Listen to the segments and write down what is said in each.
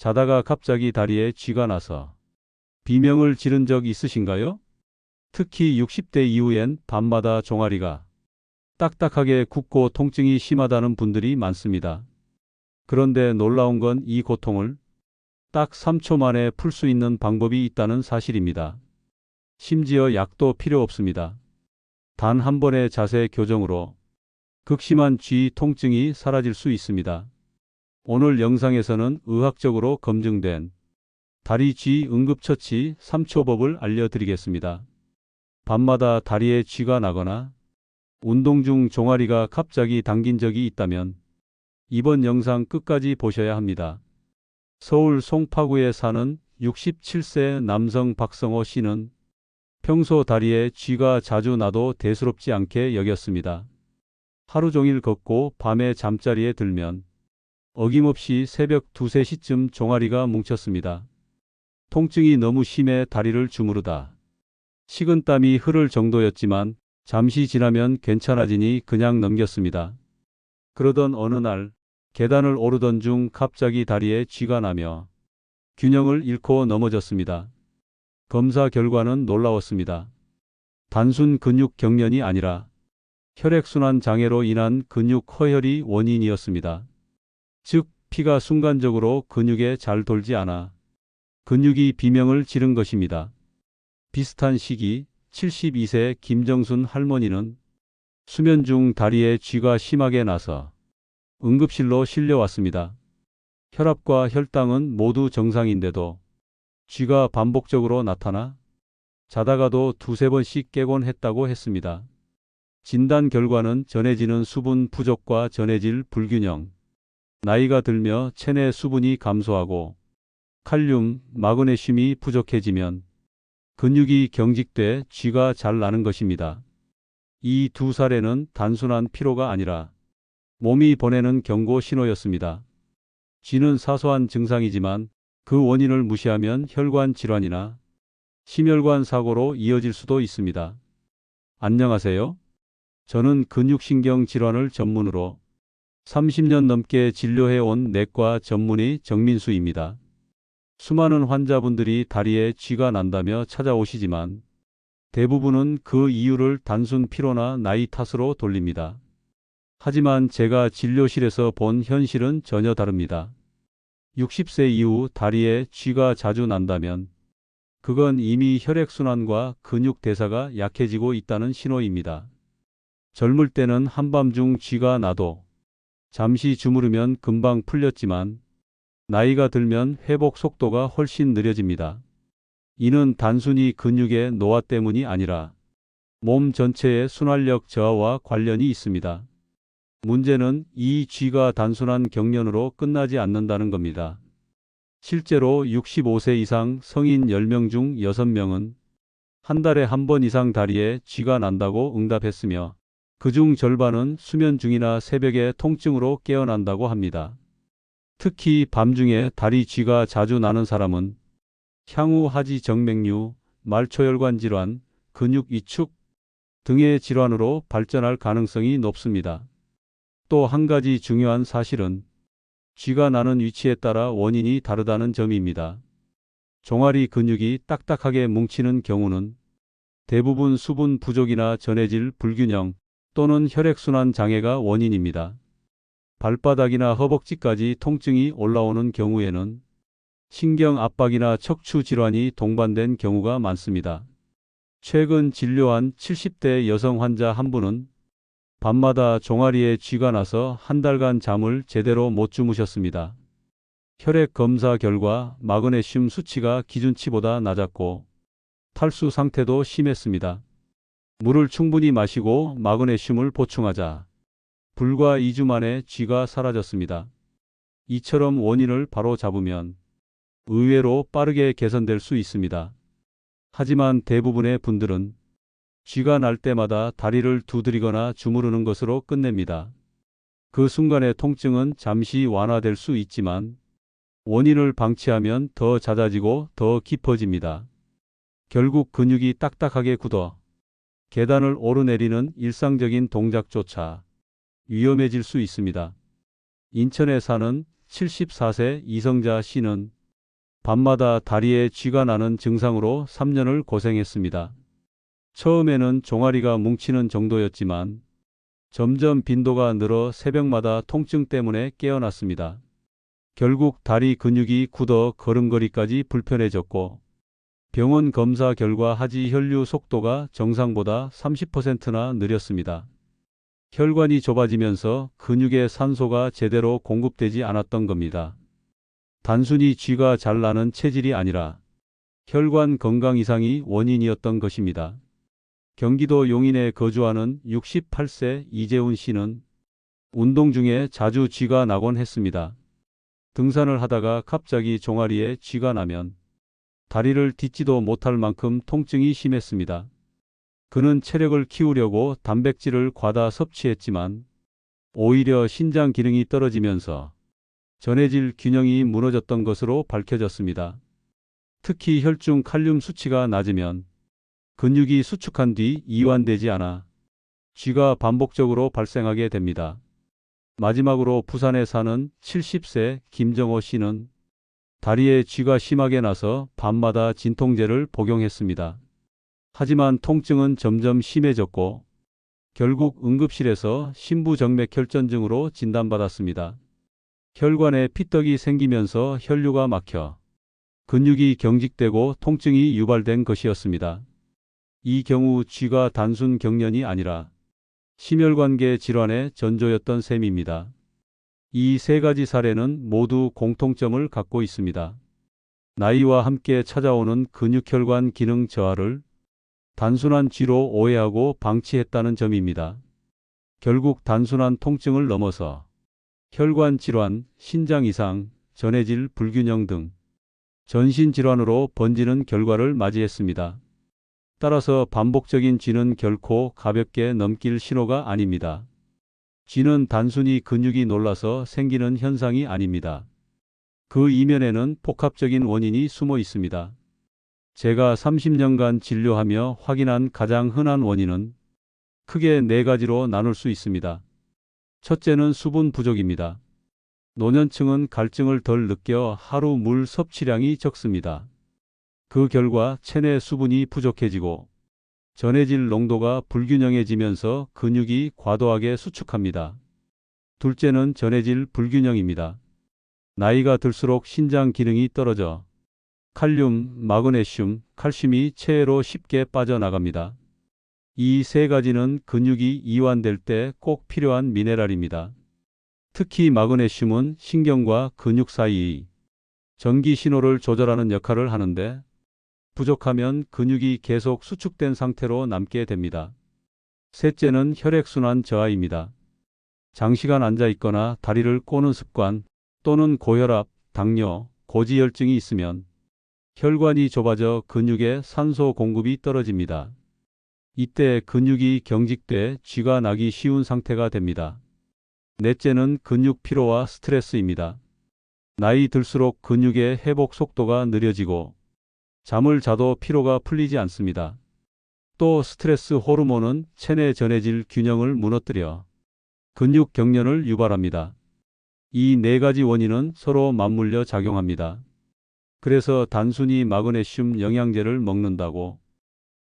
자다가 갑자기 다리에 쥐가 나서 비명을 지른 적 있으신가요? 특히 60대 이후엔 밤마다 종아리가 딱딱하게 굽고 통증이 심하다는 분들이 많습니다. 그런데 놀라운 건 이 고통을 딱 3초 만에 풀 수 있는 방법이 있다는 사실입니다. 심지어 약도 필요 없습니다. 단 한 번의 자세 교정으로 극심한 쥐 통증이 사라질 수 있습니다. 오늘 영상에서는 의학적으로 검증된 다리 쥐 응급처치 3초법을 알려드리겠습니다. 밤마다 다리에 쥐가 나거나 운동 중 종아리가 갑자기 당긴 적이 있다면 이번 영상 끝까지 보셔야 합니다. 서울 송파구에 사는 67세 남성 박성호 씨는 평소 다리에 쥐가 자주 나도 대수롭지 않게 여겼습니다. 하루 종일 걷고 밤에 잠자리에 들면 어김없이 새벽 2, 3시쯤 종아리가 뭉쳤습니다. 통증이 너무 심해 다리를 주무르다 식은땀이 흐를 정도였지만 잠시 지나면 괜찮아지니 그냥 넘겼습니다. 그러던 어느 날 계단을 오르던 중 갑자기 다리에 쥐가 나며 균형을 잃고 넘어졌습니다. 검사 결과는 놀라웠습니다. 단순 근육 경련이 아니라 혈액순환 장애로 인한 근육 허혈이 원인이었습니다. 즉, 피가 순간적으로 근육에 잘 돌지 않아 근육이 비명을 지른 것입니다. 비슷한 시기 72세 김정순 할머니는 수면 중 다리에 쥐가 심하게 나서 응급실로 실려왔습니다. 혈압과 혈당은 모두 정상인데도 쥐가 반복적으로 나타나 자다가도 2, 3번씩 깨곤 했다고 했습니다. 진단 결과는 전해지는 수분 부족과 전해질 불균형, 나이가 들며 체내 수분이 감소하고 칼륨, 마그네슘이 부족해지면 근육이 경직돼 쥐가 잘 나는 것입니다. 이 두 사례는 단순한 피로가 아니라 몸이 보내는 경고 신호였습니다. 쥐는 사소한 증상이지만 그 원인을 무시하면 혈관 질환이나 심혈관 사고로 이어질 수도 있습니다. 안녕하세요. 저는 근육신경 질환을 전문으로 30년 넘게 진료해온 내과 전문의 정민수입니다. 수많은 환자분들이 다리에 쥐가 난다며 찾아오시지만 대부분은 그 이유를 단순 피로나 나이 탓으로 돌립니다. 하지만 제가 진료실에서 본 현실은 전혀 다릅니다. 60세 이후 다리에 쥐가 자주 난다면 그건 이미 혈액순환과 근육 대사가 약해지고 있다는 신호입니다. 젊을 때는 한밤중 쥐가 나도 잠시 주무르면 금방 풀렸지만 나이가 들면 회복 속도가 훨씬 느려집니다. 이는 단순히 근육의 노화 때문이 아니라 몸 전체의 순활력 저하와 관련이 있습니다. 문제는 이 쥐가 단순한 경련으로 끝나지 않는다는 겁니다. 실제로 65세 이상 성인 10명 중 6명은 한 달에 한 번 이상 다리에 쥐가 난다고 응답했으며 그중 절반은 수면 중이나 새벽에 통증으로 깨어난다고 합니다. 특히 밤중에 다리 쥐가 자주 나는 사람은 향후 하지 정맥류, 말초혈관 질환, 근육 위축 등의 질환으로 발전할 가능성이 높습니다. 또 한 가지 중요한 사실은 쥐가 나는 위치에 따라 원인이 다르다는 점입니다. 종아리 근육이 딱딱하게 뭉치는 경우는 대부분 수분 부족이나 전해질 불균형 또는 혈액순환 장애가 원인입니다. 발바닥이나 허벅지까지 통증이 올라오는 경우에는 신경 압박이나 척추 질환이 동반된 경우가 많습니다. 최근 진료한 70대 여성 환자 한 분은 밤마다 종아리에 쥐가 나서 한 달간 잠을 제대로 못 주무셨습니다. 혈액 검사 결과 마그네슘 수치가 기준치보다 낮았고 탈수 상태도 심했습니다. 물을 충분히 마시고 마그네슘을 보충하자 불과 2주 만에 쥐가 사라졌습니다. 이처럼 원인을 바로 잡으면 의외로 빠르게 개선될 수 있습니다. 하지만 대부분의 분들은 쥐가 날 때마다 다리를 두드리거나 주무르는 것으로 끝냅니다. 그 순간의 통증은 잠시 완화될 수 있지만 원인을 방치하면 더 잦아지고 더 깊어집니다. 결국 근육이 딱딱하게 굳어 계단을 오르내리는 일상적인 동작조차 위험해질 수 있습니다. 인천에 사는 74세 이성자 씨는 밤마다 다리에 쥐가 나는 증상으로 3년을 고생했습니다. 처음에는 종아리가 뭉치는 정도였지만 점점 빈도가 늘어 새벽마다 통증 때문에 깨어났습니다. 결국 다리 근육이 굳어 걸음걸이까지 불편해졌고 병원 검사 결과 하지 혈류 속도가 정상보다 30%나 느렸습니다. 혈관이 좁아지면서 근육에 산소가 제대로 공급되지 않았던 겁니다. 단순히 쥐가 잘 나는 체질이 아니라 혈관 건강 이상이 원인이었던 것입니다. 경기도 용인에 거주하는 68세 이재훈 씨는 운동 중에 자주 쥐가 나곤 했습니다. 등산을 하다가 갑자기 종아리에 쥐가 나면 다리를 딛지도 못할 만큼 통증이 심했습니다. 그는 체력을 키우려고 단백질을 과다 섭취했지만 오히려 신장 기능이 떨어지면서 전해질 균형이 무너졌던 것으로 밝혀졌습니다. 특히 혈중 칼륨 수치가 낮으면 근육이 수축한 뒤 이완되지 않아 쥐가 반복적으로 발생하게 됩니다. 마지막으로 부산에 사는 70세 김정호 씨는 다리에 쥐가 심하게 나서 밤마다 진통제를 복용했습니다. 하지만 통증은 점점 심해졌고 결국 응급실에서 심부정맥혈전증으로 진단받았습니다. 혈관에 피떡이 생기면서 혈류가 막혀 근육이 경직되고 통증이 유발된 것이었습니다. 이 경우 쥐가 단순 경련이 아니라 심혈관계 질환의 전조였던 셈입니다. 이 세 가지 사례는 모두 공통점을 갖고 있습니다. 나이와 함께 찾아오는 근육혈관 기능 저하를 단순한 쥐로 오해하고 방치했다는 점입니다. 결국 단순한 통증을 넘어서 혈관 질환, 신장 이상, 전해질 불균형 등 전신 질환으로 번지는 결과를 맞이했습니다. 따라서 반복적인 쥐는 결코 가볍게 넘길 신호가 아닙니다. 쥐는 단순히 근육이 놀라서 생기는 현상이 아닙니다. 그 이면에는 복합적인 원인이 숨어 있습니다. 제가 30년간 진료하며 확인한 가장 흔한 원인은 크게 4가지로 나눌 수 있습니다. 첫째는 수분 부족입니다. 노년층은 갈증을 덜 느껴 하루 물 섭취량이 적습니다. 그 결과 체내 수분이 부족해지고 전해질 농도가 불균형해지면서 근육이 과도하게 수축합니다. 둘째는 전해질 불균형입니다. 나이가 들수록 신장 기능이 떨어져 칼륨, 마그네슘, 칼슘이 체외로 쉽게 빠져나갑니다. 이 세 가지는 근육이 이완될 때 꼭 필요한 미네랄입니다. 특히 마그네슘은 신경과 근육 사이의 전기 신호를 조절하는 역할을 하는데 부족하면 근육이 계속 수축된 상태로 남게 됩니다. 셋째는 혈액순환 저하입니다. 장시간 앉아 있거나 다리를 꼬는 습관 또는 고혈압, 당뇨, 고지혈증이 있으면 혈관이 좁아져 근육에 산소 공급이 떨어집니다. 이때 근육이 경직돼 쥐가 나기 쉬운 상태가 됩니다. 넷째는 근육 피로와 스트레스입니다. 나이 들수록 근육의 회복 속도가 느려지고 잠을 자도 피로가 풀리지 않습니다. 또 스트레스 호르몬은 체내 전해질 균형을 무너뜨려 근육 경련을 유발합니다. 이 4가지 원인은 서로 맞물려 작용합니다. 그래서 단순히 마그네슘 영양제를 먹는다고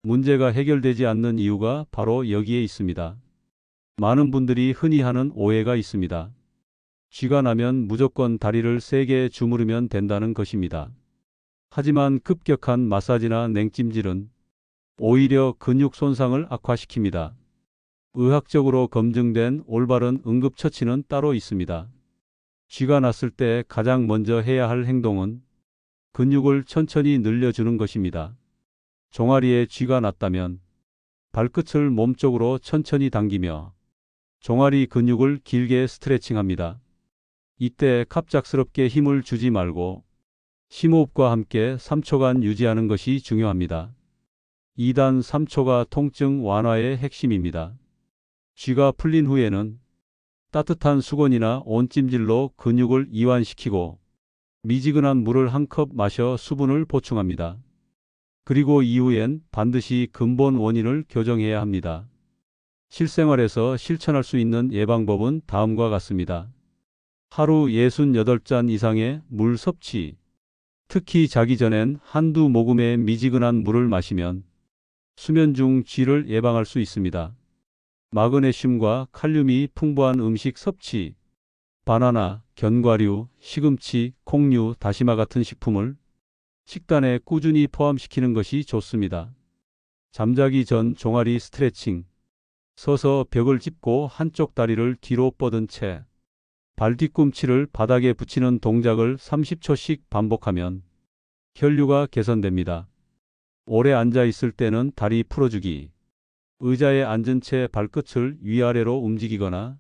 문제가 해결되지 않는 이유가 바로 여기에 있습니다. 많은 분들이 흔히 하는 오해가 있습니다. 쥐가 나면 무조건 다리를 세게 주무르면 된다는 것입니다. 하지만 급격한 마사지나 냉찜질은 오히려 근육 손상을 악화시킵니다. 의학적으로 검증된 올바른 응급처치는 따로 있습니다. 쥐가 났을 때 가장 먼저 해야 할 행동은 근육을 천천히 늘려주는 것입니다. 종아리에 쥐가 났다면 발끝을 몸쪽으로 천천히 당기며 종아리 근육을 길게 스트레칭합니다. 이때 갑작스럽게 힘을 주지 말고 심호흡과 함께 3초간 유지하는 것이 중요합니다. 2단 3초가 통증 완화의 핵심입니다. 쥐가 풀린 후에는 따뜻한 수건이나 온찜질로 근육을 이완시키고 미지근한 물을 한 컵 마셔 수분을 보충합니다. 그리고 이후엔 반드시 근본 원인을 교정해야 합니다. 실생활에서 실천할 수 있는 예방법은 다음과 같습니다. 하루 68잔 이상의 물 섭취. 특히 자기 전엔 한두 모금의 미지근한 물을 마시면 수면 중 쥐를 예방할 수 있습니다. 마그네슘과 칼륨이 풍부한 음식 섭취. 바나나, 견과류, 시금치, 콩류, 다시마 같은 식품을 식단에 꾸준히 포함시키는 것이 좋습니다. 잠자기 전 종아리 스트레칭. 서서 벽을 짚고 한쪽 다리를 뒤로 뻗은 채 발 뒤꿈치를 바닥에 붙이는 동작을 30초씩 반복하면 혈류가 개선됩니다. 오래 앉아 있을 때는 다리 풀어주기. 의자에 앉은 채 발끝을 위아래로 움직이거나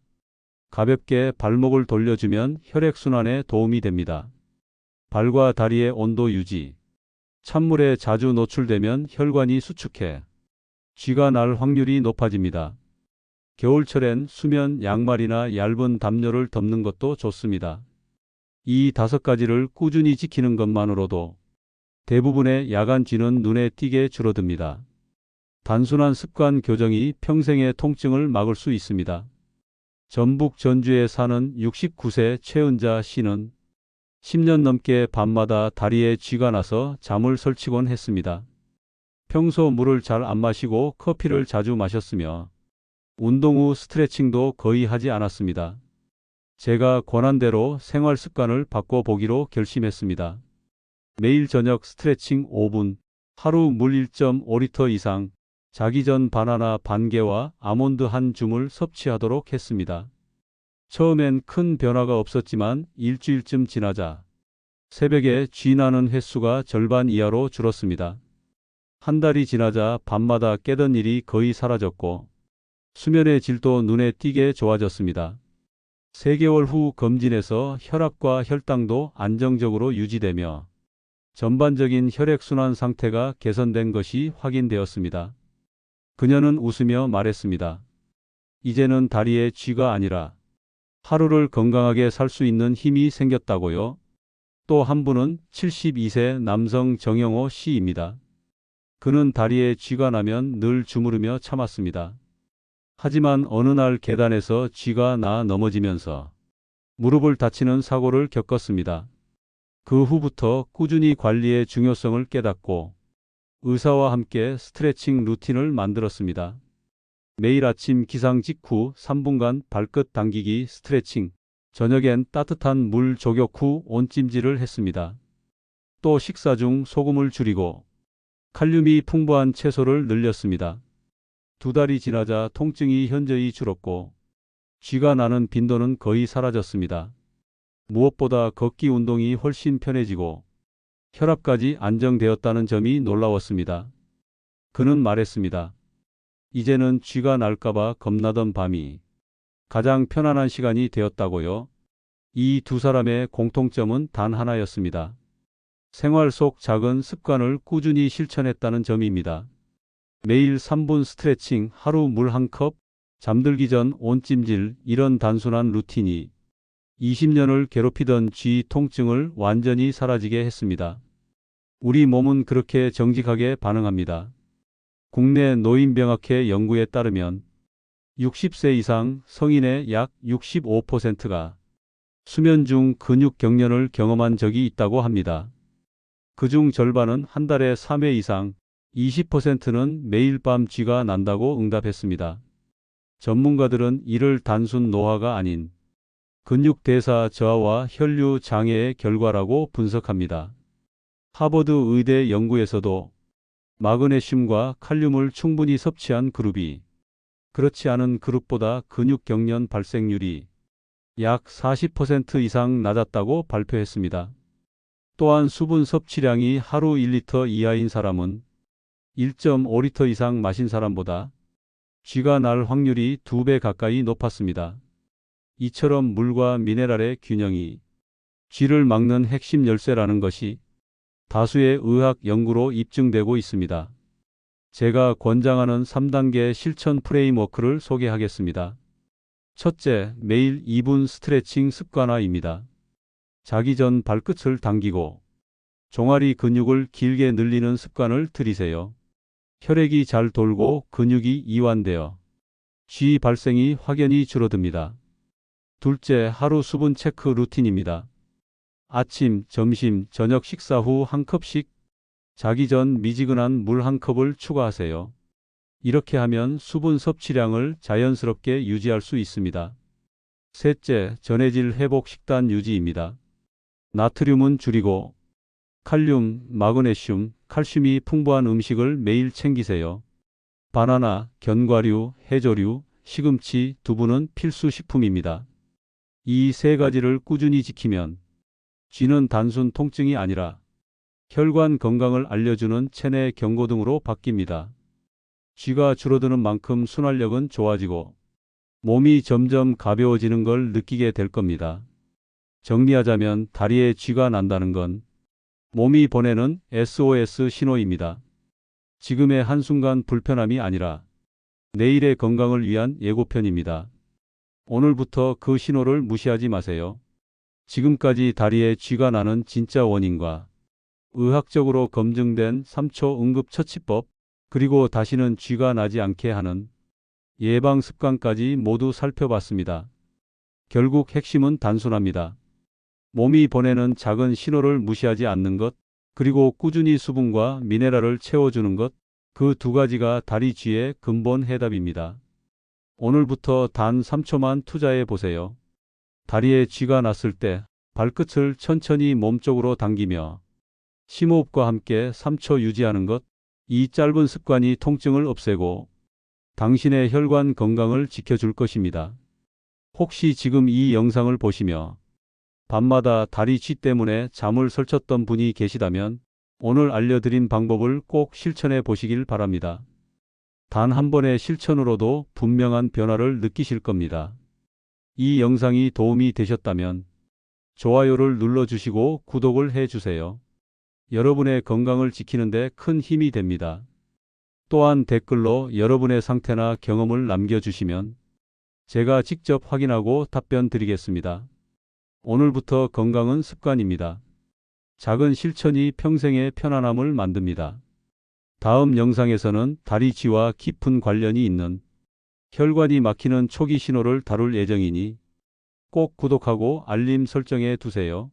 가볍게 발목을 돌려주면 혈액순환에 도움이 됩니다. 발과 다리의 온도 유지. 찬물에 자주 노출되면 혈관이 수축해 쥐가 날 확률이 높아집니다. 겨울철엔 수면 양말이나 얇은 담요를 덮는 것도 좋습니다. 이 5가지를 꾸준히 지키는 것만으로도 대부분의 야간 쥐는 눈에 띄게 줄어듭니다. 단순한 습관 교정이 평생의 통증을 막을 수 있습니다. 전북 전주에 사는 69세 최은자 씨는 10년 넘게 밤마다 다리에 쥐가 나서 잠을 설치곤 했습니다. 평소 물을 잘 안 마시고 커피를 자주 마셨으며 운동 후 스트레칭도 거의 하지 않았습니다. 제가 권한 대로 생활 습관을 바꿔보기로 결심했습니다. 매일 저녁 스트레칭 5분, 하루 물 1.5리터 이상, 자기 전 바나나 반 개와 아몬드 한 줌을 섭취하도록 했습니다. 처음엔 큰 변화가 없었지만 일주일쯤 지나자 새벽에 쥐 나는 횟수가 절반 이하로 줄었습니다. 한 달이 지나자 밤마다 깨던 일이 거의 사라졌고 수면의 질도 눈에 띄게 좋아졌습니다. 3개월 후 검진에서 혈압과 혈당도 안정적으로 유지되며 전반적인 혈액순환 상태가 개선된 것이 확인되었습니다. 그녀는 웃으며 말했습니다. 이제는 다리에 쥐가 아니라 하루를 건강하게 살 수 있는 힘이 생겼다고요. 또 한 분은 72세 남성 정영호 씨입니다. 그는 다리에 쥐가 나면 늘 주무르며 참았습니다. 하지만 어느 날 계단에서 쥐가 나 넘어지면서 무릎을 다치는 사고를 겪었습니다. 그 후부터 꾸준히 관리의 중요성을 깨닫고 의사와 함께 스트레칭 루틴을 만들었습니다. 매일 아침 기상 직후 3분간 발끝 당기기 스트레칭, 저녁엔 따뜻한 물 조격 후 온찜질을 했습니다. 또 식사 중 소금을 줄이고 칼륨이 풍부한 채소를 늘렸습니다. 2달이 지나자 통증이 현저히 줄었고 쥐가 나는 빈도는 거의 사라졌습니다. 무엇보다 걷기 운동이 훨씬 편해지고 혈압까지 안정되었다는 점이 놀라웠습니다. 그는 말했습니다. 이제는 쥐가 날까봐 겁나던 밤이 가장 편안한 시간이 되었다고요. 이 두 사람의 공통점은 단 하나였습니다. 생활 속 작은 습관을 꾸준히 실천했다는 점입니다. 매일 3분 스트레칭, 하루 물 1컵, 잠들기 전 온찜질, 이런 단순한 루틴이 20년을 괴롭히던 쥐 통증을 완전히 사라지게 했습니다. 우리 몸은 그렇게 정직하게 반응합니다. 국내 노인병학회 연구에 따르면 60세 이상 성인의 약 65%가 수면 중 근육 경련을 경험한 적이 있다고 합니다. 그중 절반은 한 달에 3회 이상, 20%는 매일 밤 쥐가 난다고 응답했습니다. 전문가들은 이를 단순 노화가 아닌 근육 대사 저하와 혈류 장애의 결과라고 분석합니다. 하버드 의대 연구에서도 마그네슘과 칼륨을 충분히 섭취한 그룹이 그렇지 않은 그룹보다 근육 경련 발생률이 약 40% 이상 낮았다고 발표했습니다. 또한 수분 섭취량이 하루 1리터 이하인 사람은 1.5리터 이상 마신 사람보다 쥐가 날 확률이 2배 가까이 높았습니다. 이처럼 물과 미네랄의 균형이 쥐를 막는 핵심 열쇠라는 것이 다수의 의학 연구로 입증되고 있습니다. 제가 권장하는 3단계 실천 프레임워크를 소개하겠습니다. 첫째, 매일 2분 스트레칭 습관화입니다. 자기 전 발끝을 당기고 종아리 근육을 길게 늘리는 습관을 들이세요. 혈액이 잘 돌고 근육이 이완되어 쥐 발생이 확연히 줄어듭니다. 둘째, 하루 수분 체크 루틴입니다. 아침, 점심, 저녁 식사 후 한 컵씩, 자기 전 미지근한 물 한 컵을 추가하세요. 이렇게 하면 수분 섭취량을 자연스럽게 유지할 수 있습니다. 셋째, 전해질 회복 식단 유지입니다. 나트륨은 줄이고 칼륨, 마그네슘, 칼슘이 풍부한 음식을 매일 챙기세요. 바나나, 견과류, 해조류, 시금치, 두부는 필수 식품입니다. 이 세 가지를 꾸준히 지키면 쥐는 단순 통증이 아니라 혈관 건강을 알려주는 체내 경고등으로 바뀝니다. 쥐가 줄어드는 만큼 순환력은 좋아지고 몸이 점점 가벼워지는 걸 느끼게 될 겁니다. 정리하자면 다리에 쥐가 난다는 건 몸이 보내는 SOS 신호입니다. 지금의 한순간 불편함이 아니라 내일의 건강을 위한 예고편입니다. 오늘부터 그 신호를 무시하지 마세요. 지금까지 다리에 쥐가 나는 진짜 원인과 의학적으로 검증된 3초 응급처치법, 그리고 다시는 쥐가 나지 않게 하는 예방 습관까지 모두 살펴봤습니다. 결국 핵심은 단순합니다. 몸이 보내는 작은 신호를 무시하지 않는 것, 그리고 꾸준히 수분과 미네랄을 채워주는 것, 그 두 가지가 다리 쥐의 근본 해답입니다. 오늘부터 단 3초만 투자해 보세요. 다리에 쥐가 났을 때 발끝을 천천히 몸쪽으로 당기며 심호흡과 함께 3초 유지하는 것, 이 짧은 습관이 통증을 없애고 당신의 혈관 건강을 지켜줄 것입니다. 혹시 지금 이 영상을 보시며 밤마다 다리 쥐 때문에 잠을 설쳤던 분이 계시다면 오늘 알려드린 방법을 꼭 실천해 보시길 바랍니다. 단 한 번의 실천으로도 분명한 변화를 느끼실 겁니다. 이 영상이 도움이 되셨다면 좋아요를 눌러주시고 구독을 해주세요. 여러분의 건강을 지키는 데 큰 힘이 됩니다. 또한 댓글로 여러분의 상태나 경험을 남겨주시면 제가 직접 확인하고 답변 드리겠습니다. 오늘부터 건강은 습관입니다. 작은 실천이 평생의 편안함을 만듭니다. 다음 영상에서는 다리 쥐와 깊은 관련이 있는 혈관이 막히는 초기 신호를 다룰 예정이니 꼭 구독하고 알림 설정해 두세요.